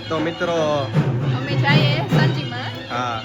તો મિત્રો અમે જઈએ સાંજીમાં. હા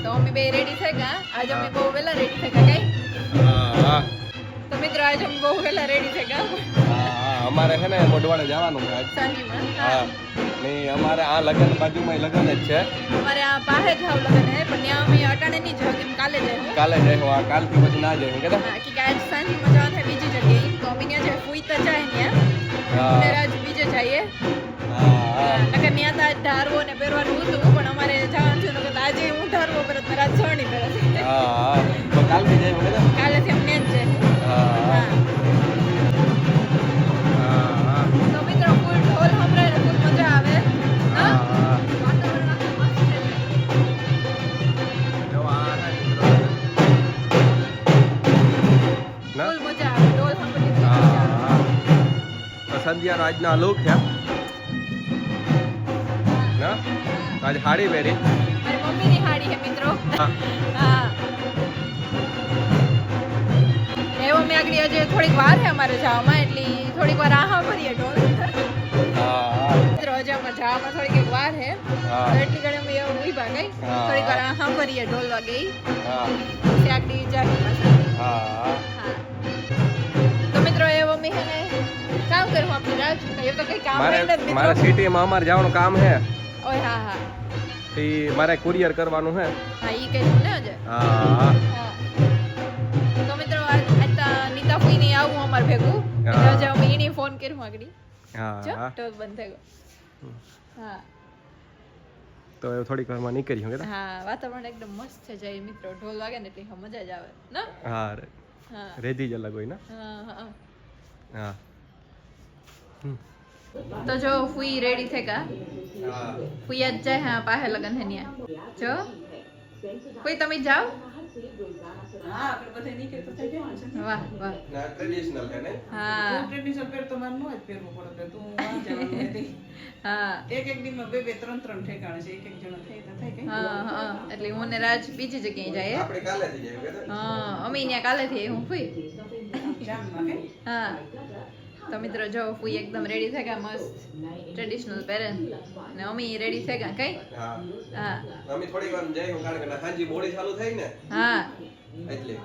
તો અમે બે રેડી થઈ ગયા. આજે અમે બહુ વહેલા રેડી થઈ ગયા. હા તો મિત્રો આજે અમે બહુ વહેલા રેડી થઈ ગયા. અમારે છે ને મોઢવાડે જવાનું છે આજ. સાંજીમાં. હા નહીં અમારે આ લગ્ન બાજુમાં લગ્ન જ છે. અમારે આ પાસે જાવ લગ્ન હે પણ ત્યાં અમે અટાણે નહીં જાવ કેમ કાલે જાય. કાલે જાય આ કાલથી પછી ના જાય કે હા કે આજ સાંજીમાં જવા થાય બીજી જગ્યાએ. તો અમે ત્યાં જાય ફૂઈ તો જાય ત્યાં. અને રાજ બીજે જઈએ. નકર ત્યાં તો ઢારવો ને પહેરવાનું હતું પણ અમારે જવાનું છે નકર આજે હું ઢારવો પર રાત સોણી પર તો કાલથી જાય કે કાલેથી અમને જ છે. હા તો મિત્રો ફૂલ ઢોલ સંભળાય ને ફૂલ મજા આવે. હા વાતાવરણ આખું મસ્ત છે. ફૂલ મજા આવે ઢોલ સંભળાય. સંધ્યાનો આજનો લુક છે ના આજે સાડી પહેરી મારી મમ્મીની હાડી છે મિત્રો. હા એવો મેં આગળ હજી થોડીક વાર છે અમારે જવામાં એટલી થોડીક વાર આહા ભરીએ ઢોલ. મિત્રો હજી અમારે જવામાં થોડીક એક વાર છે તો એટલી ઘણી અમે એવું ઉભા ગઈ થોડીક વાર આહા ભરીએ ઢોલ વાગે પછી આગળ જાય. તો મિત્રો એવો મેં છે ને કામ કરું આપણે રાજ એ તો કઈ કામ નહીં મારે સિટીમાં અમારે જવાનું કામ છે. ઓય હા હા મારે કુરિયર કરવાનું છે. હા ઈ કઈ ને આજે. હા તો મિત્રો આજ નીતા ફઈ ને આવું અમાર ભેગું એટલે આજે અમે ઈની ફોન કર્યો આગળ. હા તો બંધ થઈ ગયો. હા તો થોડીક વારમાં નીકળી હું કે હા વાતાવરણ એકદમ મસ્ત છે જય મિત્રો ઢોલ વાગે ને એટલે મજા જ આવે ને. હા હા રેડી જ અલગ હોય ને. હા હા હા તો જો ફુઈ રેડી થઈ ગયા. ફુઈ જ જાય હા પાસે લગન છે ન્યા જો કોઈ તમે જાઓ. હા આપણે બધે નીકળે તો થઈ જાય ને. વાહ વાહ ના ટ્રેડિશનલ છે ને. હા ટ્રેડિશનલ પેર તો મારે નો જ પહેરવું પડે તું વાં જવાનું નથી. હા એક દીમાં બે ત્રણ ઠેકાણે છે એક જણો થઈ તો થઈ ગઈ. હા હા એટલે હું ને રાજ બીજી જગ્યાએ જાય. આપણે કાલેથી જઈએ કે હા અમે ત્યાં કાલેથી હું ફુઈ. જામમાં કે હા તો મિત્રો જો ફુઈ એકદમ રેડી થઈ ગયા મસ્ત ટ્રેડિશનલ પહેરે ને અમે રેડી થઈ ગયા કઈ. હા અમે થોડી વાર જઈએ કારણ કે સાંજી બોડી ચાલુ થઈ ને હા એટલે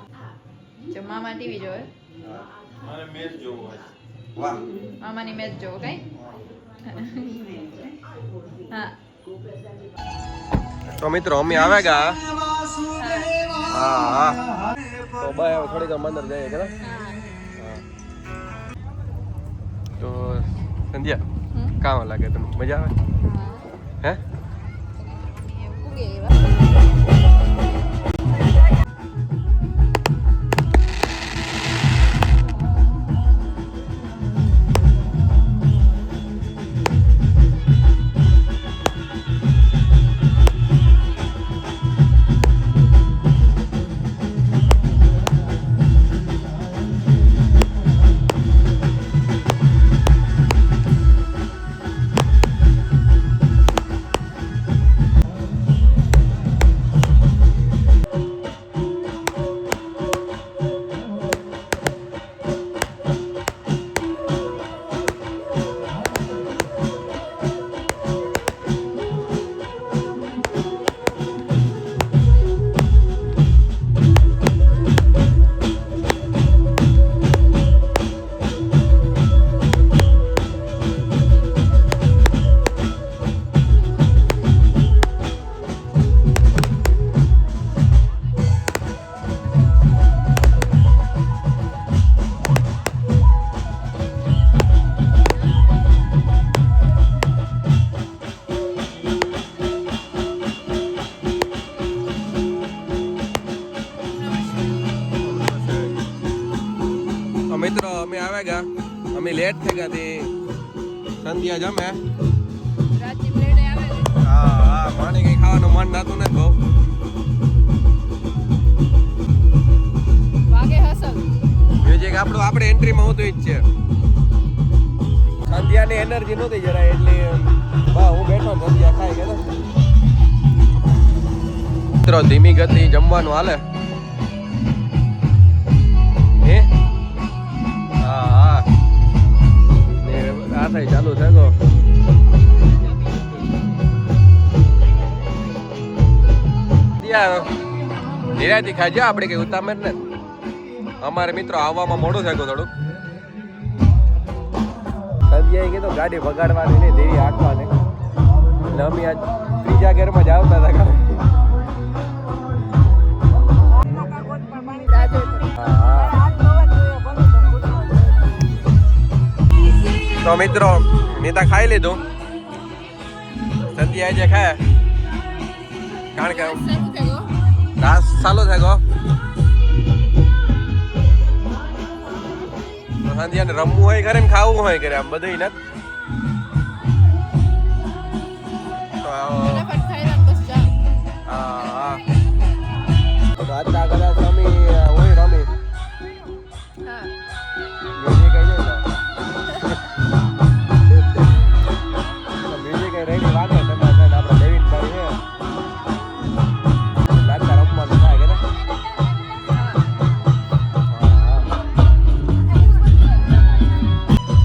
જો મામા ટીવી જોવે. મારે મેચ જોવો છે. વાહ મામાની મેચ જોવો કઈ. હા તો મિત્રો અમે આવે ગયા. હા તો ભાઈ હવે થોડીક વાર અંદર જઈએ કે તો સંધ્યા કામ લાગે તમને મજા આવે હે. મિત્રો અમે આવે ગયા અમે લેટ થઈ ગયા તે સંધ્યા જમે. હા પાણી કઈ ખાવાનું મન થતું નથી બહુ. મ્યુઝિક આપણું આપણે એન્ટ્રીમાં હોતું જ છે. સંધ્યાની એનર્જી નહોતી જરાય એટલે હું બેઠો સંધ્યા ખાઈ ગયા. મિત્રો ધીમી ગતિ જમવાનું હાલે. હે હા ને આ થાય ચાલુ થાય ગો. યાર નિરાયથી ખાજો, આપણે કઈ ઉતામેર ને. અમારે મિત્રો આવવામાં મોડું થઈ ગયું થોડુંક. સંધ્યાએ કીધું ગાડી વગાડવાની નહીં, દેરી આંકવાની. એટલે અમે આજ ત્રીજા ગેરમાં જ આવતા હતા. તો મિત્રો નીતા ખાઈ લીધું. સંધ્યા જે ખાય કારણ કે રાસ ચાલુ થઈ ગયો. સંધ્યાને રમવું હોય ઘરે ને ખાવું હોય ઘરે, આમ બધું નથી. તો આજના કદાચ રમી હોય રમી મ્યુઝિક આવી જાય ને મ્યુઝિક રેડી વાગે તમારે આપણે ડેવિડ ભાઈ છે લાગતા રમવાનું થાય કે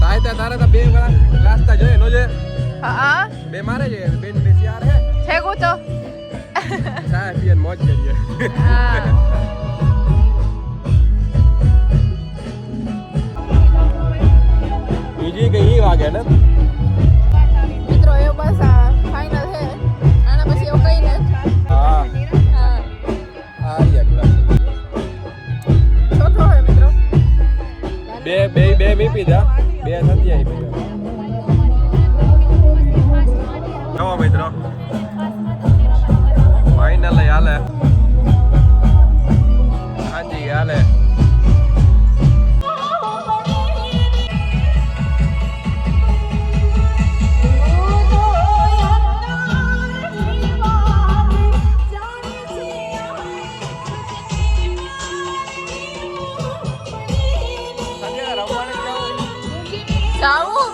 સાહિત્ય તારે તો બે ગ્લાસ જોઈએ નો છે. બે મારે છે બેન બેસી યાર હે છે તો ચાય પીએ મોજ કરીએ. બીજી કઈ વાગે ને મિત્રો એ બસ ફાઇનલ છે, આના પછી એવું કઈ નથી. હા આ યાર ચોથો હોય મિત્રો. બે મી પીધા, બે સંધ્યા પીધા. જો મિત્રો ફાઇનલ હાલે હાજી હાલે. જાવું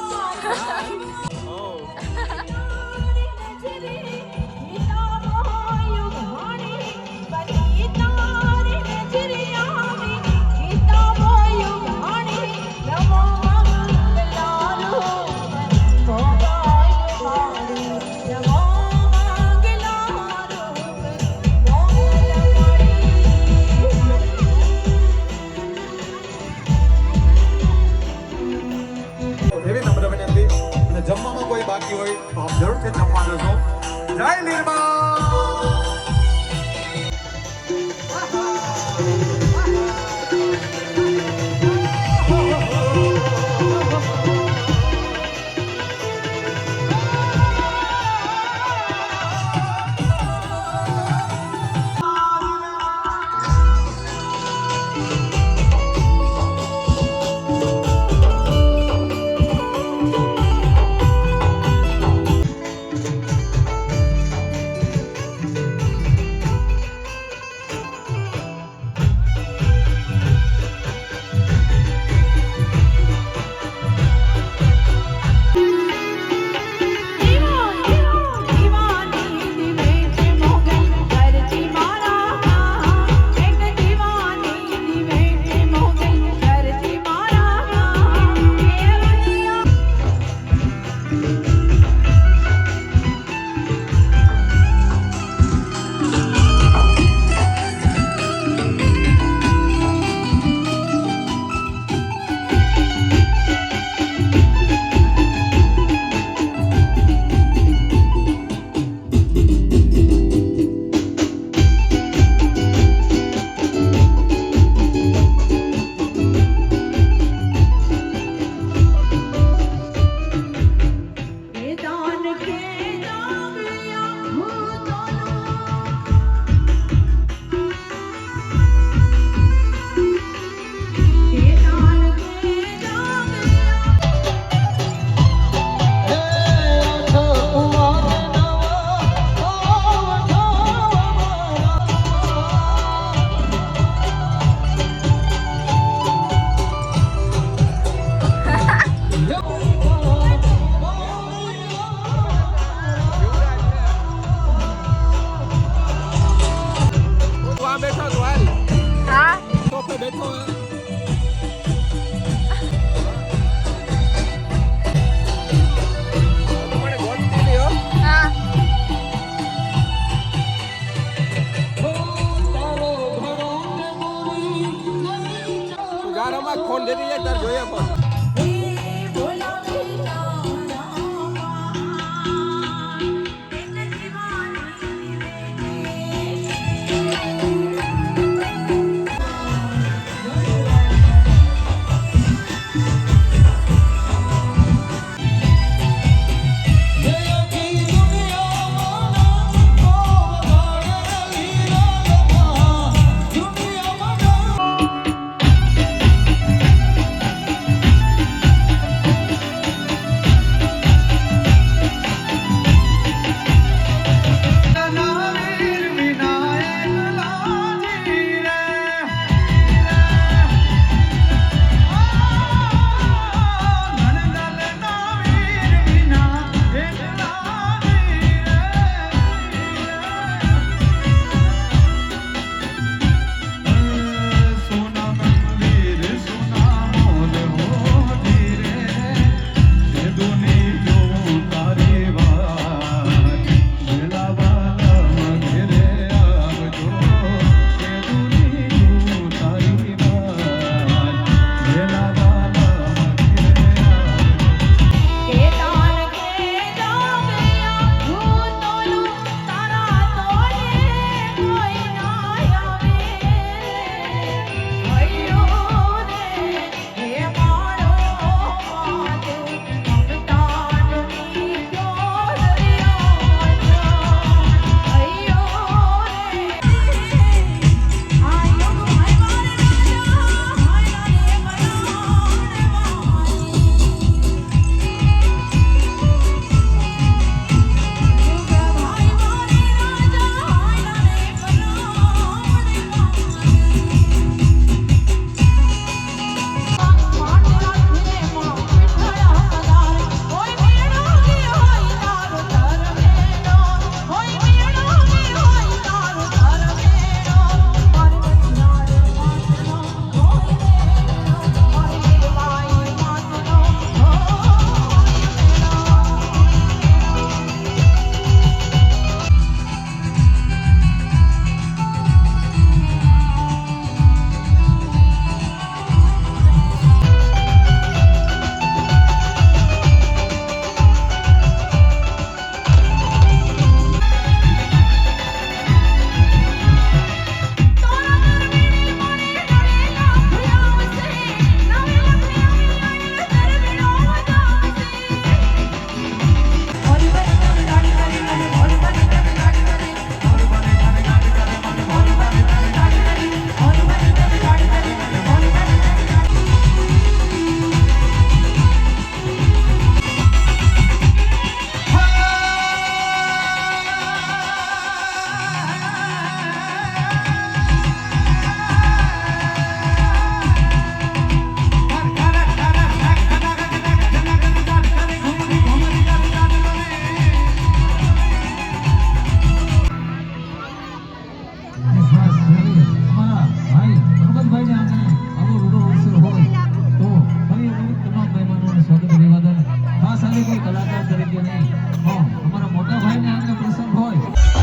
જમવામાં કોઈ બાકી હોય તો આપ જરૂરથી જમવા જશો. જય નિર્મા. કે નહીં? હા, અમારા મોટા ભાઈને આગળ પ્રસંગ હોય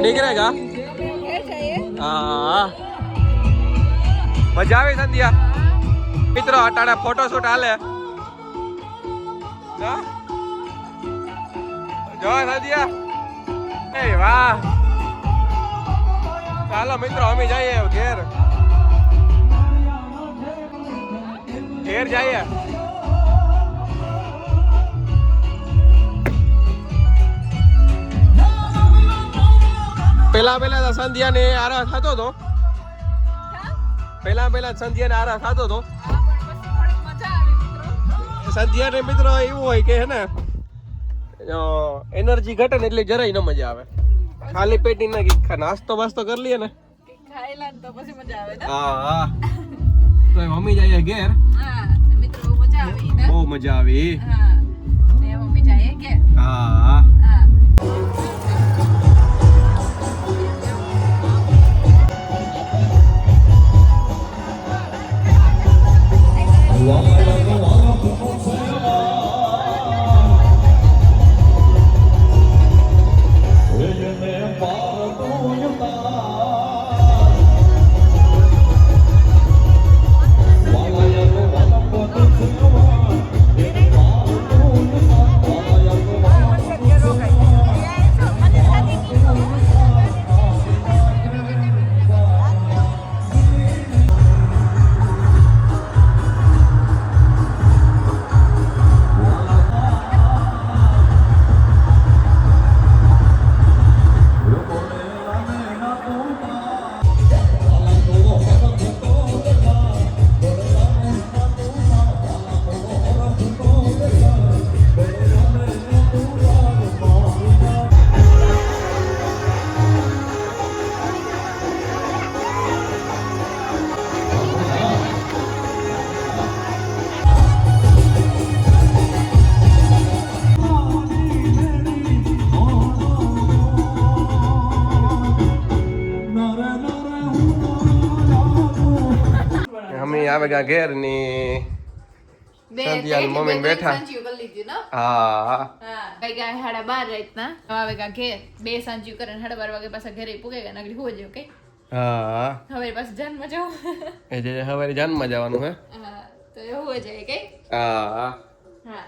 નીકળેગા હા મજા આવે સંધ્યા મિત્રો અટાડા ફોટોશૂટ હાલે જો સંધ્યા એ વાહ ચાલો મિત્રો અમે જઈએ ઘેર જઈએ પેલા તો સંધ્યા ને આરા થતો હતો પેલા સંધ્યા ને આરા થતો હતો સંધ્યા ને મિત્રો એવું હોય કે હે ને એનર્જી ઘટે ને એટલે જરાય ન મજા આવે ખાલી પેટી ના નાસ્તો બાસ્તો કરી લઈએ ને ખાઈલા તો પછી મજા આવે ને હા તો મમ્મી જાય ઘેર મિત્રો મજા આવી ને બહુ મજા આવી હા ને મમ્મી જાય ઘેર હા આવેગા ઘેર ની સંધ્યા મમ્મી બેઠા સાંજ્યું કરી લીધું ને હા હા વાગ્યા 12:30 રાતના હવે વાગ્યા ઘેર 2 સાંજ્યું કરે 12:30 વાગે પાછા ઘરે પૂગે ગયા નગડી હોજે ઓકે હા હવે પાછું જન્મ જાવ એ જે સવારે જાનમાં જવાનું હે હા તો એવું હોય જાય કે હા હા